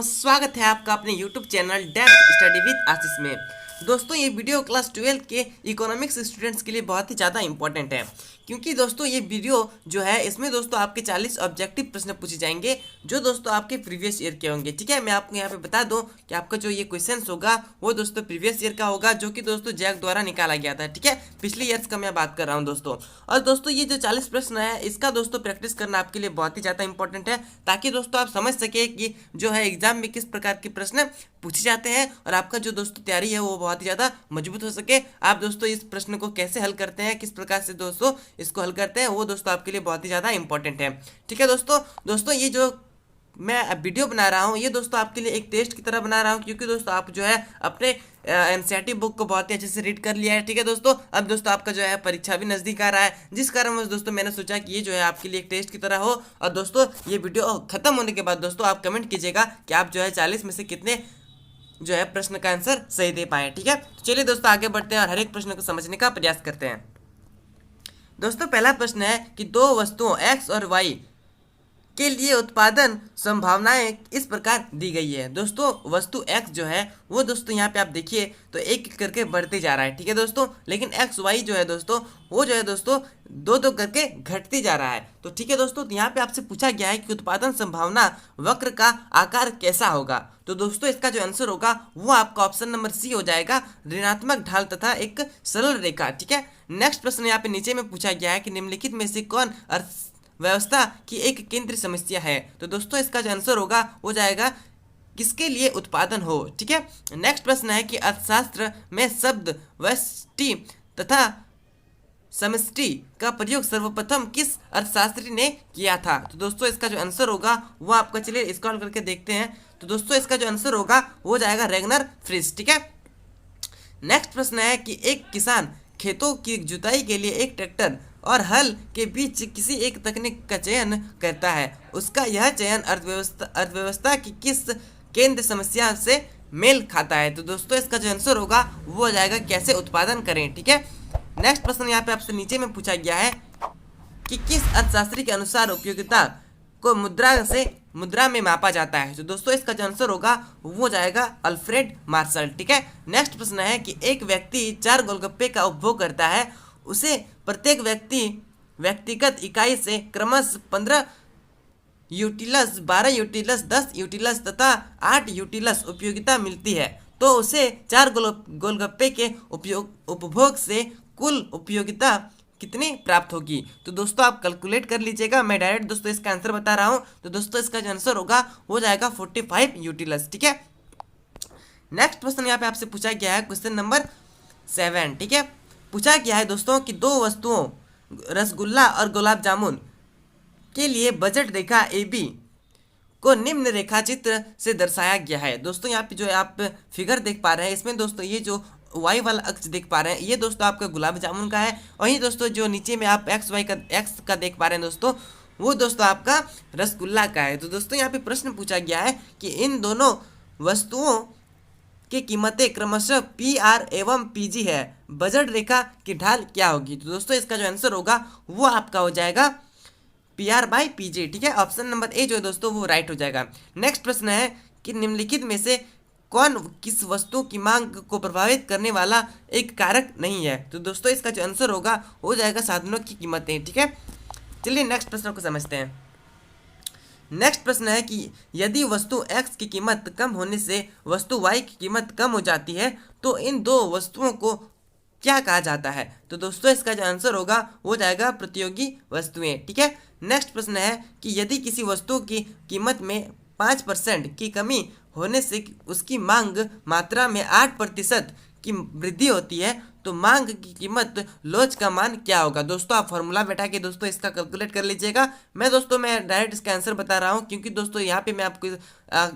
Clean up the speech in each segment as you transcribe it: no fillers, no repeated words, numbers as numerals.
स्वागत है आपका अपने YouTube channel deaf study with Ashish में। दोस्तों ये वीडियो क्लास 12 के इकोनॉमिक्स स्टूडेंट्स के लिए बहुत ही ज़्यादा इंपॉर्टेंट है, क्योंकि दोस्तों ये वीडियो जो है इसमें दोस्तों आपके 40 ऑब्जेक्टिव प्रश्न पूछे जाएंगे जो दोस्तों आपके प्रीवियस ईयर के होंगे। ठीक है, मैं आपको यहाँ पे बता दूँ कि आपका जो ये क्वेश्चन होगा वो दोस्तों प्रीवियस ईयर का होगा, जो कि दोस्तों जैक द्वारा निकाला गया था। ठीक है, पिछले ईयर्स का मैं बात कर रहा हूँ दोस्तों। और दोस्तों ये जो 40 प्रश्न है इसका दोस्तों प्रैक्टिस करना आपके लिए बहुत ही ज़्यादा इंपॉर्टेंट है, ताकि दोस्तों आप समझ सके कि जो है एग्जाम में किस प्रकार के प्रश्न पूछे जाते हैं और आपका जो दोस्तों तैयारी है वो बहुत ही ज़्यादा मजबूत हो सके। आप दोस्तों इस प्रश्न को कैसे हल करते हैं, किस प्रकार से दोस्तों इसको हल करते हैं, वो दोस्तों आपके लिए बहुत ही ज़्यादा इंपॉर्टेंट है। ठीक है दोस्तों ये जो मैं वीडियो बना रहा हूँ ये दोस्तों आपके लिए एक टेस्ट की तरह बना रहा हूँ, क्योंकि दोस्तों आप जो है अपने एनसीईआरटी बुक को बहुत ही अच्छे से रीड कर लिया है। ठीक है दोस्तों, अब दोस्तों आपका जो है परीक्षा भी नज़दीक आ रहा है, जिस कारण दोस्तों मैंने सोचा कि ये जो है आपके लिए एक टेस्ट की तरह हो। और दोस्तों ये वीडियो खत्म होने के बाद दोस्तों आप कमेंट कीजिएगा कि आप जो है 40 में से कितने जो है प्रश्न का आंसर सही दे पाए। ठीक है, तो चलिए दोस्तों आगे बढ़ते हैं और हर एक प्रश्न को समझने का प्रयास करते हैं। दोस्तों पहला प्रश्न है कि दो वस्तुओं एक्स और वाई के लिए उत्पादन संभावनाएं इस प्रकार दी गई है। दोस्तों वस्तु x जो है वो दोस्तों यहाँ पे आप देखिए तो एक एक करके बढ़ते जा रहा है। ठीक है दोस्तों, लेकिन एक्स वाई जो है दोस्तों वो जो है दोस्तों दो दो करके घटते जा रहा है। तो ठीक है दोस्तों, तो यहाँ पे आपसे पूछा गया है कि उत्पादन संभावना वक्र का आकार कैसा होगा। तो दोस्तों इसका जो आंसर होगा वो आपका ऑप्शन नंबर सी हो जाएगा, ऋणात्मक ढाल तथा एक सरल रेखा। ठीक है, नेक्स्ट प्रश्न यहाँ पे नीचे में पूछा गया है कि निम्नलिखित में से कौन व्यवस्था की एक केंद्रीय समस्या है। तो दोस्तों इसका जो आंसर होगा हो जाएगा किसके लिए उत्पादन हो। ठीक है, नेक्स्ट प्रश्न है कि अर्थशास्त्र में शब्द व्यष्टि तथा समष्टि का प्रयोग सर्वप्रथम किस अर्थशास्त्री ने किया था। तो दोस्तों इसका जो आंसर होगा वो आपका चलिए स्क्रॉल करके देखते हैं। तो दोस्तों इसका जो आंसर होगा वो जाएगा रेगनर फ्रिश। ठीक है, नेक्स्ट प्रश्न है कि एक किसान खेतों की जुताई के लिए एक ट्रैक्टर और हल के बीच किसी एक तकनीक का चयन करता है, उसका यह चयन अर्थव्यवस्था की किस केंद्र समस्या से मेल खाता है। तो दोस्तों इसका जो आंसर होगा वो हो जाएगा कैसे उत्पादन करें। ठीक है, नेक्स्ट प्रश्न यहाँ पे आपसे नीचे में पूछा गया है कि किस अर्थशास्त्री के अनुसार उपयोगिता को मुद्रा में मापा जाता है। तो दोस्तों इसका जो आंसर होगा वो जाएगा अल्फ्रेड मार्शल। ठीक है, नेक्स्ट प्रश्न है कि एक व्यक्ति 4 गोलगप्पे का उपभोग करता है, उसे प्रत्येक व्यक्तिगत इकाई से क्रमशः 15 यूटिलस, 12 यूटिलस, 10 यूटिलस तथा 8 यूटिलस उपयोगिता मिलती है, तो उसे 4 गोलगप्पे के उपभोग से कुल उपयोगिता कितनी प्राप्त होगी। तो दोस्तों आप कैलकुलेट कर लीजिएगा, मैं डायरेक्ट दोस्तों इसका आंसर बता रहा हूँ। तो दोस्तों इसका जो आंसर होगा वो जाएगा 45 यूटिलस। ठीक है, नेक्स्ट प्रश्न यहाँ पे आपसे पूछा गया है क्वेश्चन नंबर 7। ठीक है, पूछा गया है दोस्तों कि दो वस्तुओं रसगुल्ला और गुलाब जामुन के लिए बजट रेखा AB को निम्न रेखा चित्र से दर्शाया गया है। दोस्तों यहाँ पे जो है आप फिगर देख पा रहे हैं, इसमें दोस्तों ये जो वाई वाला अक्ष देख पा रहे हैं ये दोस्तों आपका गुलाब जामुन का है, वहीं दोस्तों जो नीचे में आप एक्स का देख पा रहे हैं दोस्तों वो दोस्तों आपका रसगुल्ला का है। तो दोस्तों यहाँ पे प्रश्न पूछा गया है कि इन दोनों वस्तुओं की कीमतें क्रमशः PR एवं PG है, बजट रेखा की ढाल क्या होगी। तो दोस्तों इसका जो आंसर होगा वो आपका हो जाएगा PR/PG। ठीक है, ऑप्शन नंबर ए जो है दोस्तों वो राइट हो जाएगा। नेक्स्ट प्रश्न है कि निम्नलिखित में से कौन किस वस्तु की मांग को प्रभावित करने वाला एक कारक नहीं है। तो दोस्तों इसका जो आंसर होगा हो जाएगा साधनों की कीमतें। ठीक है, चलिए नेक्स्ट प्रश्न को समझते हैं। नेक्स्ट प्रश्न है कि यदि वस्तु X की कीमत कम होने से वस्तु Y की कीमत कम हो जाती है तो इन दो वस्तुओं को क्या कहा जाता है। तो दोस्तों इसका जो आंसर होगा वो जाएगा प्रतियोगी वस्तुएं। ठीक है, नेक्स्ट प्रश्न है कि यदि किसी वस्तु की कीमत में 5% की कमी होने से उसकी मांग मात्रा में 8% की वृद्धि होती है तो मांग की कीमत लोच का मान क्या होगा। दोस्तों आप फॉर्मूला बैठा के दोस्तों इसका कैलकुलेट कर लीजिएगा। मैं डायरेक्ट इसका आंसर बता रहा हूँ, क्योंकि दोस्तों यहाँ पे मैं आपको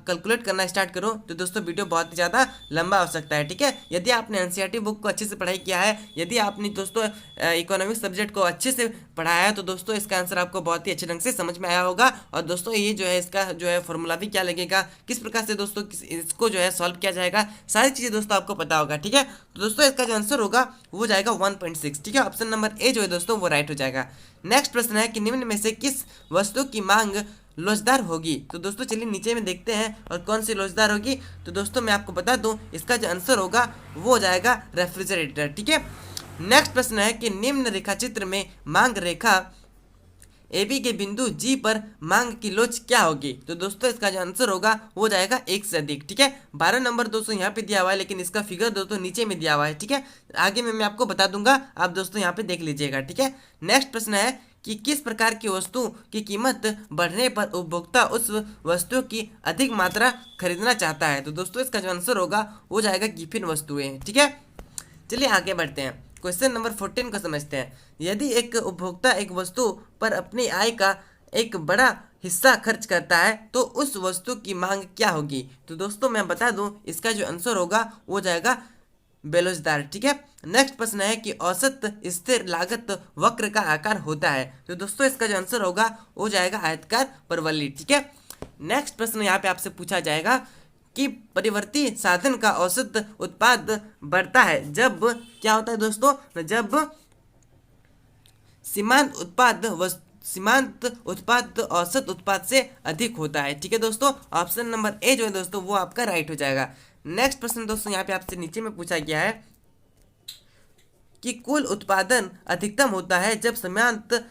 कैलकुलेट करना स्टार्ट करूँ तो दोस्तों वीडियो बहुत ही ज़्यादा लंबा हो सकता है। ठीक है, यदि आपने एनसीईआरटी बुक को अच्छे से पढ़ाई किया है, यदि आपने दोस्तों इकोनॉमिक्स सब्जेक्ट को अच्छे से पढ़ाया है तो दोस्तों इसका आंसर आपको बहुत ही अच्छे ढंग से समझ में आया होगा। और दोस्तों ये जो है इसका जो है फॉर्मूला भी क्या लगेगा, किस प्रकार से दोस्तों इसको जो है सॉल्व किया जाएगा, सारी चीज़ें दोस्तों आपको पता होगा। ठीक है, तो दोस्तों इसका जो आंसर होगा वो जाएगा 1.6। ठीक है, ऑप्शन नंबर ए जो है दोस्तों वो राइट हो जाएगा। नेक्स्ट प्रश्न है कि निम्न में से किस वस्तु की मांग लोचदार होगी। तो दोस्तों चलिए नीचे में देखते हैं और कौन सी लोचदार होगी। तो दोस्तों मैं आपको बता दूं, इसका जो आंसर होगा वो हो जाएगा रेफ्रिजरेटर। ठीक है, नेक्स्ट प्रश्न है कि निम्न रेखा चित्र में मांग रेखा AB के बिंदु G पर मांग की लोच क्या होगी। तो दोस्तों इसका जो आंसर होगा वो जाएगा 1 से अधिक। ठीक है, 12 नंबर दोस्तों यहाँ पे दिया हुआ है, लेकिन इसका फिगर दोस्तों नीचे में दिया हुआ है। ठीक है, आगे में मैं आपको बता दूंगा, आप दोस्तों यहाँ पे देख लीजिएगा। ठीक है, नेक्स्ट प्रश्न है कि किस प्रकार की वस्तु की कीमत बढ़ने पर उपभोक्ता उस वस्तु की अधिक मात्रा खरीदना चाहता है। तो दोस्तों इसका जो आंसर होगा वो जाएगा गिफिन वस्तुएं। ठीक है, चलिए आगे बढ़ते हैं। क्वेश्चन नंबर 14 को समझते हैं। यदि एक उपभोक्ता एक वस्तु पर अपनी आय का एक बड़ा हिस्सा खर्च करता है तो उस वस्तु की मांग क्या होगी। तो दोस्तों मैं बता दूं, इसका जो आंसर होगा वो जाएगा बेरोजगार। ठीक है, नेक्स्ट प्रश्न है कि औसत स्थिर लागत वक्र का आकार होता है। तो दोस्तों इसका जो आंसर होगा वो जाएगा आयताकार परवलय। ठीक है, नेक्स्ट प्रश्न यहाँ पे आपसे पूछा जाएगा कि परिवर्ती साधन का औसत उत्पाद बढ़ता है जब क्या होता है दोस्तों, जब सीमांत उत्पाद औसत उत्पाद से अधिक होता है। ठीक है दोस्तों, ऑप्शन नंबर ए जो है दोस्तों वो आपका राइट हो जाएगा। नेक्स्ट प्रश्न दोस्तों यहाँ पे आपसे नीचे में पूछा गया है कि कुल उत्पादन अधिकतम होता है जब सीमांत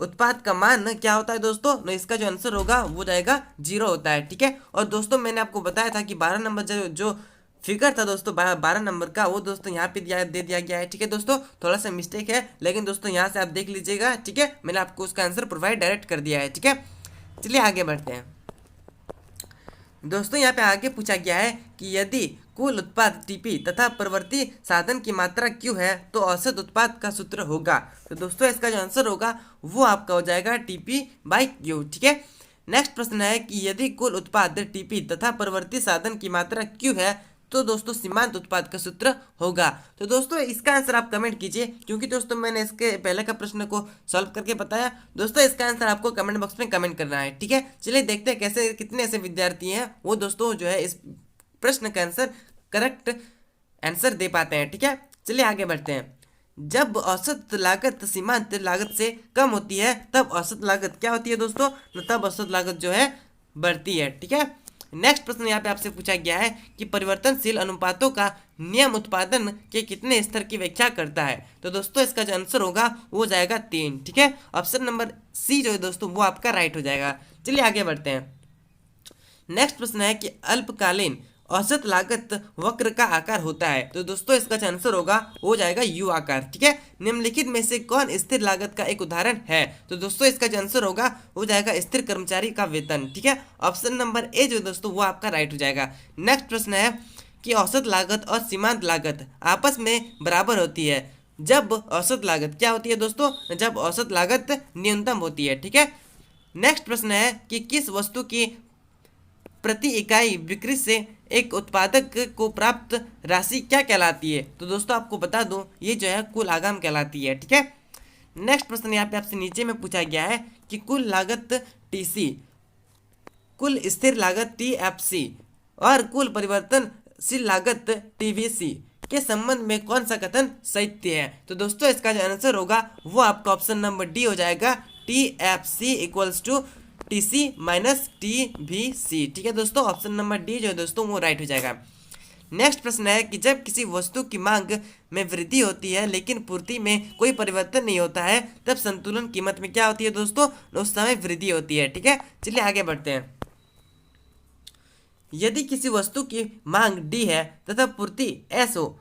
उत्पाद का मान क्या होता है दोस्तों। तो इसका जो आंसर होगा वो जाएगा 0 होता है। ठीक है, और दोस्तों मैंने आपको बताया था कि 12 नंबर जो फिगर था दोस्तों 12 नंबर का, वो दोस्तों यहाँ पे दे दिया गया है। ठीक है दोस्तों, थोड़ा सा मिस्टेक है, लेकिन दोस्तों यहाँ से आप देख लीजिएगा। ठीक है, मैंने आपको उसका आंसर प्रोवाइड डायरेक्ट कर दिया है। ठीक है, चलिए आगे बढ़ते हैं। दोस्तों यहाँ पे आगे पूछा गया है कि यदि कुल उत्पाद टीपी तथा प्रवृत्ति साधन की मात्रा क्यू है तो औसत उत्पाद का सूत्र होगा। तो दोस्तों इसका जो आंसर होगा वो आपका हो जाएगा टीपी बाई क्यू। ठीक है, नेक्स्ट प्रश्न है कि यदि कुल उत्पाद टीपी तथा प्रवृत्ति साधन की मात्रा क्यू है तो दोस्तों सीमांत उत्पाद का सूत्र होगा। तो दोस्तों इसका आंसर आप कमेंट कीजिए, क्योंकि दोस्तों मैंने इसके पहले का प्रश्न को सॉल्व करके बताया। दोस्तों इसका आंसर आपको कमेंट बॉक्स में कमेंट करना है। ठीक है, चलिए देखते हैं कैसे कितने ऐसे विद्यार्थी हैं वो दोस्तों जो है इस प्रश्न का आंसर करेक्ट आंसर दे पाते हैं। ठीक है, चलिए आगे बढ़ते हैं। जब औसत लागत सीमांत लागत से कम होती है तब औसत लागत क्या होती है दोस्तों, तब औसत लागत जो है बढ़ती है। ठीक है, नेक्स्ट प्रश्न यहाँ पे आपसे पूछा गया है कि परिवर्तनशील अनुपातों का नियम उत्पादन के कितने स्तर की व्याख्या करता है। तो दोस्तों इसका जो आंसर होगा वो जाएगा 3। ठीक है, ऑप्शन नंबर सी जो है दोस्तों वो आपका राइट हो जाएगा। चलिए आगे बढ़ते हैं। नेक्स्ट प्रश्न है कि अल्पकालीन औसत लागत वक्र का आकार होता है। तो दोस्तों इसका जो आंसर होगा वो जाएगा यू आकार। ठीक है, निम्नलिखित में से कौन स्थिर लागत का एक उदाहरण है। तो दोस्तों इसका जो आंसर होगा वो जाएगा स्थिर कर्मचारी का वेतन। ठीक है, ऑप्शन नंबर ए जो दोस्तों वो आपका राइट हो जाएगा। नेक्स्ट प्रश्न है कि औसत लागत और सीमांत लागत आपस में बराबर होती है जब औसत लागत क्या होती है दोस्तों, जब औसत लागत न्यूनतम होती है। ठीक है, नेक्स्ट प्रश्न है कि किस वस्तु की प्रति इकाई बिक्री से एक उत्पादक को प्राप्त राशि क्या कहलाती है। तो दोस्तों आपको बता दूं ये जो है कुल आगम कहलाती है। ठीक है, नेक्स्ट प्रश्न यहाँ पे आपसे नीचे में पूछा गया है कि कुल लागत टीसी, कुल स्थिर लागत टीएफसी और कुल परिवर्तनशील लागत टीवीसी के संबंध में कौन सा कथन सत्य है। तो दोस्तों इसका जो आंसर होगा वो आपका ऑप्शन नंबर डी हो जाएगा, TFC equals to TC minus TVC. ठीक है दोस्तों, ऑप्शन नंबर डी जो है दोस्तों वो राइट हो जाएगा। नेक्स्ट प्रश्न है कि जब किसी वस्तु की मांग में वृद्धि होती है लेकिन पूर्ति में कोई परिवर्तन नहीं होता है तब संतुलन कीमत में क्या होती है दोस्तों, उस समय वृद्धि होती है। ठीक है, चलिए आगे बढ़ते हैं। यदि किसी वस्तु की मांग डी है तथा पूर्ति एस हो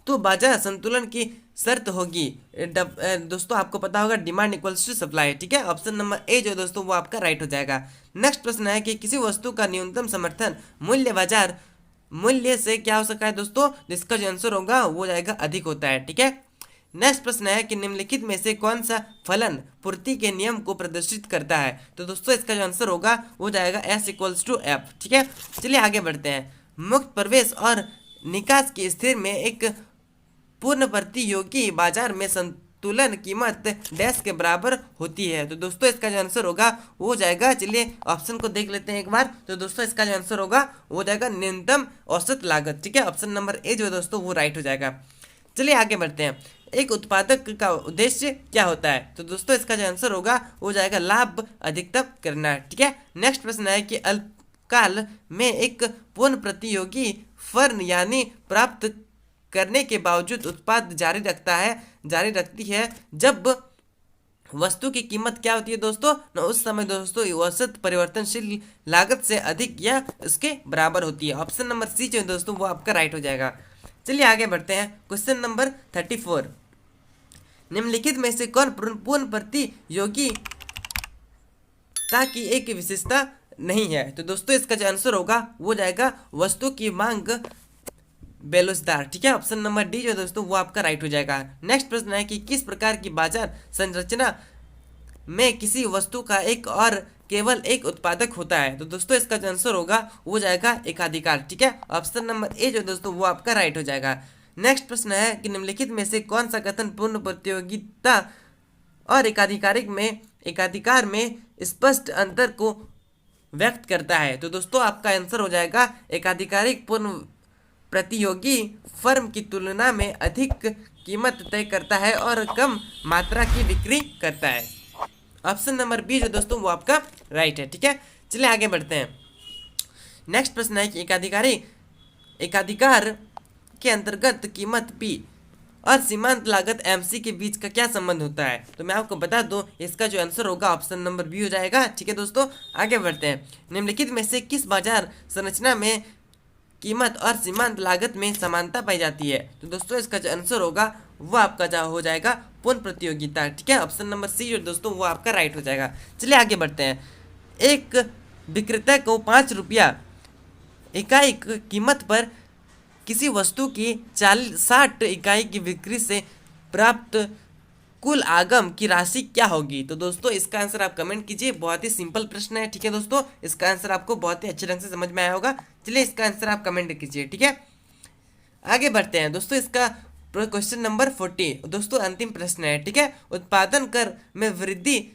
तो बाजार संतुलन की शर्त होगी दोस्तों आपको पता होगा डिमांड इक्वल्स टू सप्लाई। ठीक है, ऑप्शन नंबर ए जो दोस्तों वो आपका राइट हो जाएगा। नेक्स्ट प्रश्न है कि किसी वस्तु का न्यूनतम समर्थन मूल्य बाजार मूल्य से क्या हो सकता है दोस्तों, जिसका जो आंसर होगा वो जाएगा अधिक होता है। ठीक है, नेक्स्ट प्रश्न है कि निम्नलिखित में से कौन सा फलन पूर्ति के नियम को प्रदर्शित करता है। तो दोस्तों इसका जो आंसर होगा वो जाएगा एस इक्वल्स टू एफ। ठीक है, चलिए आगे बढ़ते हैं। मुक्त प्रवेश और निकास की स्थिति में एक पूर्ण प्रतियोगी बाजार में संतुलन कीमत डैश के बराबर होती है। तो दोस्तों इसका जो आंसर होगा वो जाएगा, चलिए ऑप्शन को देख लेते हैं एक बार। तो दोस्तों इसका जो आंसर होगा वो जाएगा न्यूनतम औसत लागत। ठीक है, ऑप्शन नंबर ए जो है दोस्तों वो राइट हो जाएगा। चलिए आगे बढ़ते हैं। एक उत्पादक का उद्देश्य क्या होता है? तो दोस्तों इसका जो आंसर होगा वो जाएगा लाभ अधिकतम करना। ठीक है, नेक्स्ट प्रश्न है कि अल्पकाल में एक पूर्ण प्रतियोगी फर्म यानी प्राप्त करने के बावजूद उत्पाद जारी रखती है जब वस्तु की कीमत क्या होती है दोस्तों? न उस समय दोस्तों औसत परिवर्तनशील लागत से अधिक या उसके बराबर होती है। ऑप्शन नंबर सी जो है दोस्तों वो आपका राइट हो जाएगा। चलिए आगे बढ़ते हैं। क्वेश्चन नंबर 34, निम्नलिखित में से कौन पूर्ण प्रतियोगिता की एक विशेषता नहीं है? तो दोस्तों इसका जो आंसर होगा वो जाएगा वस्तु की मांग बेलोजदार। ठीक है, ऑप्शन नंबर डी जो दोस्तों वो आपका राइट हो जाएगा। नेक्स्ट प्रश्न है कि किस प्रकार की बाजार संरचना में किसी वस्तु का एक और केवल एक उत्पादक होता है? तो दोस्तों इसका जो आंसर होगा वो जाएगा एकाधिकार। ठीक है, ऑप्शन नंबर ए जो दोस्तों वो आपका राइट हो जाएगा। नेक्स्ट प्रश्न है कि निम्नलिखित में से कौन सा कथन पूर्ण प्रतियोगिता और एकाधिकार में स्पष्ट अंतर को व्यक्त करता है? तो दोस्तों आपका आंसर हो जाएगा एकाधिकारिक पूर्ण प्रतियोगी फर्म की तुलना में अधिक कीमत तय करता है और कम मात्रा की बिक्री करता है। ऑप्शन नंबर बी जो दोस्तों वो आपका राइट है। ठीक है, चलिए आगे बढ़ते हैं। नेक्स्ट प्रश्न है कि एकाधिकार के अंतर्गत कीमत पी और सीमांत लागत एमसी के बीच का क्या संबंध होता है? तो मैं आपको बता दूं इसका जो आंसर होगा ऑप्शन नंबर बी हो जाएगा। ठीक है दोस्तों, आगे बढ़ते हैं। निम्नलिखित में से किस बाजार संरचना में कीमत और सीमांत लागत में समानता पाई जाती है? तो दोस्तों इसका जो आंसर होगा वो आपका जो हो जाएगा पूर्ण प्रतियोगिता। ठीक है, ऑप्शन नंबर सी जो दोस्तों वो आपका राइट हो जाएगा। चलिए आगे बढ़ते हैं। एक विक्रेता को 5 रुपया इकाई कीमत पर किसी वस्तु की 60 इकाई की बिक्री से प्राप्त कुल आगम की राशि क्या होगी? तो दोस्तों इसका आंसर आप कमेंट कीजिए। बहुत ही सिंपल प्रश्न है। ठीक है दोस्तों, इसका आंसर आपको बहुत ही अच्छे ढंग से समझ में आया होगा। चलिए इसका आंसर आप कमेंट कीजिए। ठीक है, आगे बढ़ते हैं दोस्तों। इसका क्वेश्चन नंबर 40 दोस्तों अंतिम प्रश्न है। ठीक है, उत्पादन कर में वृद्धि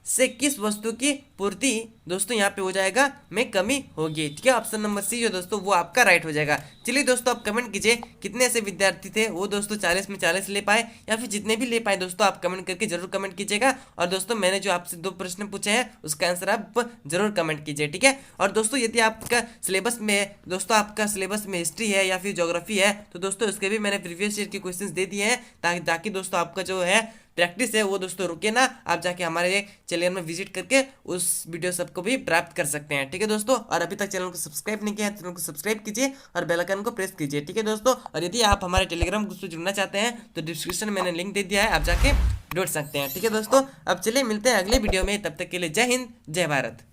से किस वस्तु की पूर्ति दोस्तों यहाँ पे हो जाएगा में कमी होगी? ठीक है, ऑप्शन नंबर सी जो दोस्तों वो आपका राइट हो जाएगा। चलिए दोस्तों आप कमेंट कीजिए कितने ऐसे विद्यार्थी थे वो दोस्तों 40 में 40 ले पाए या फिर जितने भी ले पाए दोस्तों आप कमेंट करके जरूर कमेंट कीजिएगा। और दोस्तों मैंने जो आपसे 2 प्रश्न पूछे हैं उसका आंसर आप जरूर कमेंट कीजिए। ठीक है, और दोस्तों यदि आपका सिलेबस में दोस्तों आपका सिलेबस में हिस्ट्री है या फिर ज्योग्राफी है तो दोस्तों उसके भी मैंने प्रीवियस ईयर के क्वेश्चन दे दिए हैं ताकि दोस्तों आपका जो है प्रैक्टिस है वो दोस्तों रुके ना। आप जाके हमारे चैनल में विजिट करके उस वीडियो सबको भी प्राप्त कर सकते हैं। ठीक है दोस्तों, और अभी तक चैनल को सब्सक्राइब नहीं किया है चैनल को सब्सक्राइब कीजिए और बेल आइकन को प्रेस कीजिए। ठीक है दोस्तों, और यदि आप हमारे टेलीग्राम ग्रुप से जुड़ना चाहते हैं तो डिस्क्रिप्शन में मैंने लिंक दे दिया है, आप जाके जुड़ सकते हैं। ठीक है दोस्तों, अब चलिए मिलते हैं अगले वीडियो में, तब तक के लिए जय हिंद जय भारत।